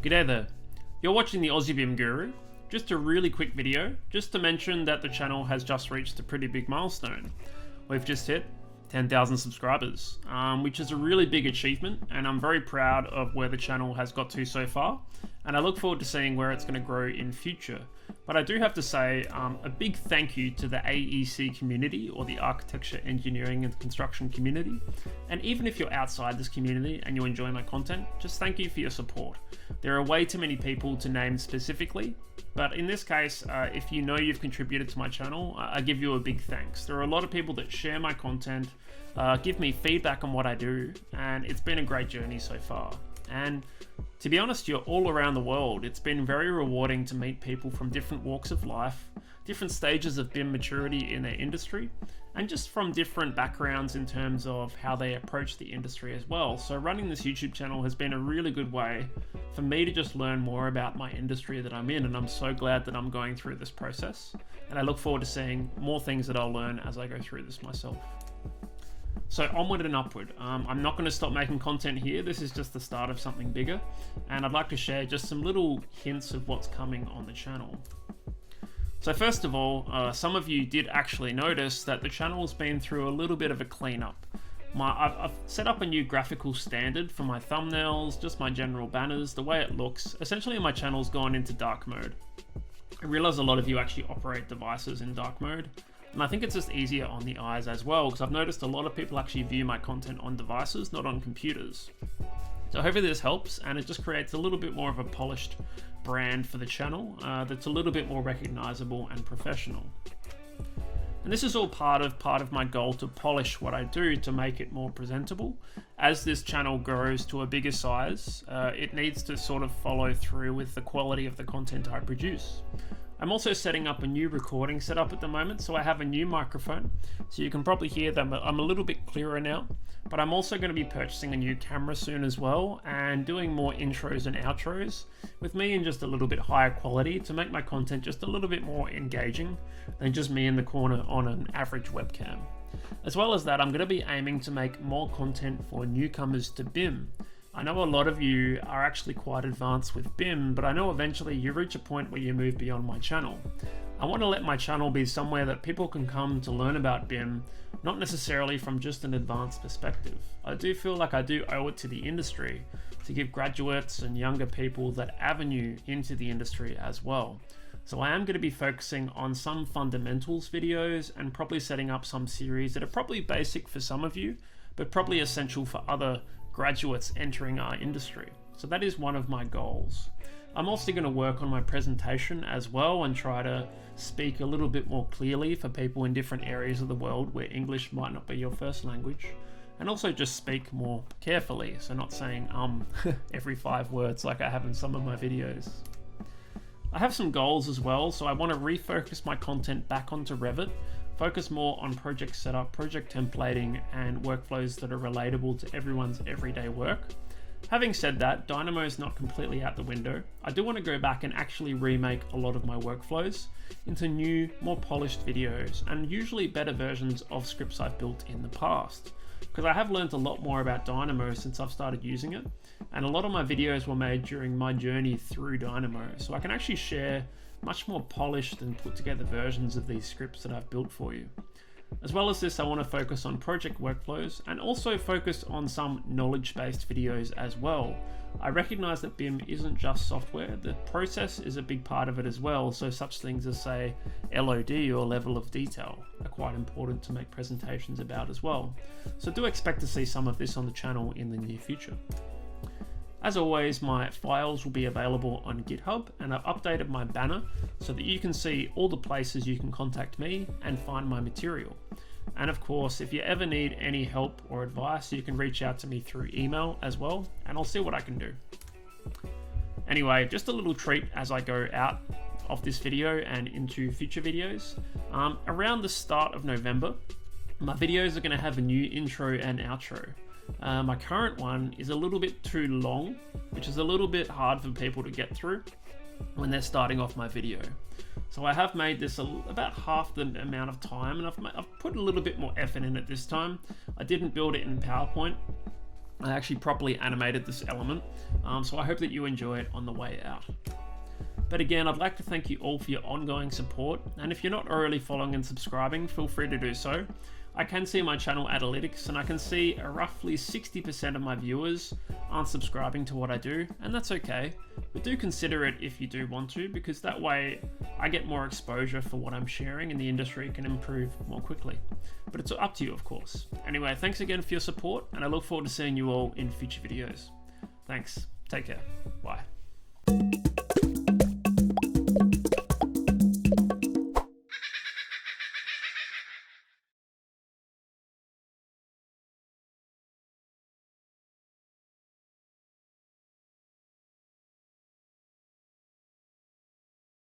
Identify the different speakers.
Speaker 1: G'day there, you're watching the Aussie BIM Guru. Just a really quick video, just to mention that the channel has just reached a pretty big milestone. We've just hit 10,000 subscribers, which is a really big achievement, and I'm very proud of where the channel has got to so far, and I look forward to seeing where it's going to grow in future. But I do have to say a big thank you to the AEC community, or the Architecture, Engineering and Construction community. And even if you're outside this community and you enjoy my content, just thank you for your support. There are way too many people to name specifically, but in this case, if you know you've contributed to my channel, I give you a big thanks. There are a lot of people that share my content, give me feedback on what I do, and it's been a great journey so far. And to be honest, you're all around the world. It's been very rewarding to meet people from different walks of life, different stages of BIM maturity in their industry, and just from different backgrounds in terms of how they approach the industry as well. So running this YouTube channel has been a really good way for me to just learn more about my industry that I'm in, and I'm so glad that I'm going through this process. And I look forward to seeing more things that I'll learn as I go through this myself. So onward and upward. I'm not going to stop making content here. This is just the start of something bigger, and I'd like to share just some little hints of what's coming on the channel. So first of all, some of you did actually notice that the channel's been through a little bit of a cleanup. I've set up a new graphical standard for my thumbnails, just my general banners, the way it looks. Essentially my channel's gone into dark mode. I realize a lot of you actually operate devices in dark mode, and I think it's just easier on the eyes as well, because I've noticed a lot of people actually view my content on devices, not on computers. So hopefully this helps, and it just creates a little bit more of a polished brand for the channel that's a little bit more recognizable and professional. And this is all part of my goal to polish what I do to make it more presentable. As this channel grows to a bigger size, it needs to sort of follow through with the quality of the content I produce. I'm also setting up a new recording setup at the moment, so I have a new microphone, so you can probably hear that I'm a little bit clearer now, but I'm also going to be purchasing a new camera soon as well, and doing more intros and outros with me in just a little bit higher quality to make my content just a little bit more engaging than just me in the corner on an average webcam. As well as that, I'm going to be aiming to make more content for newcomers to BIM. I know a lot of you are actually quite advanced with BIM, but I know eventually you reach a point where you move beyond my channel. I want to let my channel be somewhere that people can come to learn about BIM, not necessarily from just an advanced perspective. I do feel like I do owe it to the industry to give graduates and younger people that avenue into the industry as well. So I am going to be focusing on some fundamentals videos and probably setting up some series that are probably basic for some of you, but probably essential for other graduates entering our industry. So that is one of my goals. I'm also going to work on my presentation as well and try to speak a little bit more clearly for people in different areas of the world where English might not be your first language, and also just speak more carefully, so not saying every 5 words like I have in some of my videos. I have some goals as well, so I want to refocus my content back onto Revit, focus more on project setup, project templating, and workflows that are relatable to everyone's everyday work. Having said that, Dynamo is not completely out the window. I do want to go back and actually remake a lot of my workflows into new, more polished videos, and usually better versions of scripts I've built in the past. Because I have learned a lot more about Dynamo since I've started using it, and a lot of my videos were made during my journey through Dynamo, so I can actually share much more polished and put together versions of these scripts that I've built for you. As well as this, I want to focus on project workflows and also focus on some knowledge-based videos as well. I recognize that BIM isn't just software, the process is a big part of it as well, so such things as say LOD or level of detail are quite important to make presentations about as well. So do expect to see some of this on the channel in the near future. As always, my files will be available on GitHub, and I've updated my banner so that you can see all the places you can contact me and find my material. And of course, if you ever need any help or advice, you can reach out to me through email as well, and I'll see what I can do. Anyway, just a little treat as I go out of this video and into future videos. Around the start of November, my videos are going to have a new intro and outro. My current one is a little bit too long, which is a little bit hard for people to get through when they're starting off my video. So I have made this about half the amount of time, and I've put a little bit more effort in it this time. I didn't build it in PowerPoint. I actually properly animated this element, so I hope that you enjoy it on the way out. But again, I'd like to thank you all for your ongoing support, and if you're not already following and subscribing, feel free to do so. I can see my channel analytics, and I can see roughly 60% of my viewers aren't subscribing to what I do, and that's okay. But do consider it if you do want to, because that way I get more exposure for what I'm sharing and the industry can improve more quickly. But it's up to you, of course. Anyway, thanks again for your support, and I look forward to seeing you all in future videos. Thanks. Take care. Bye.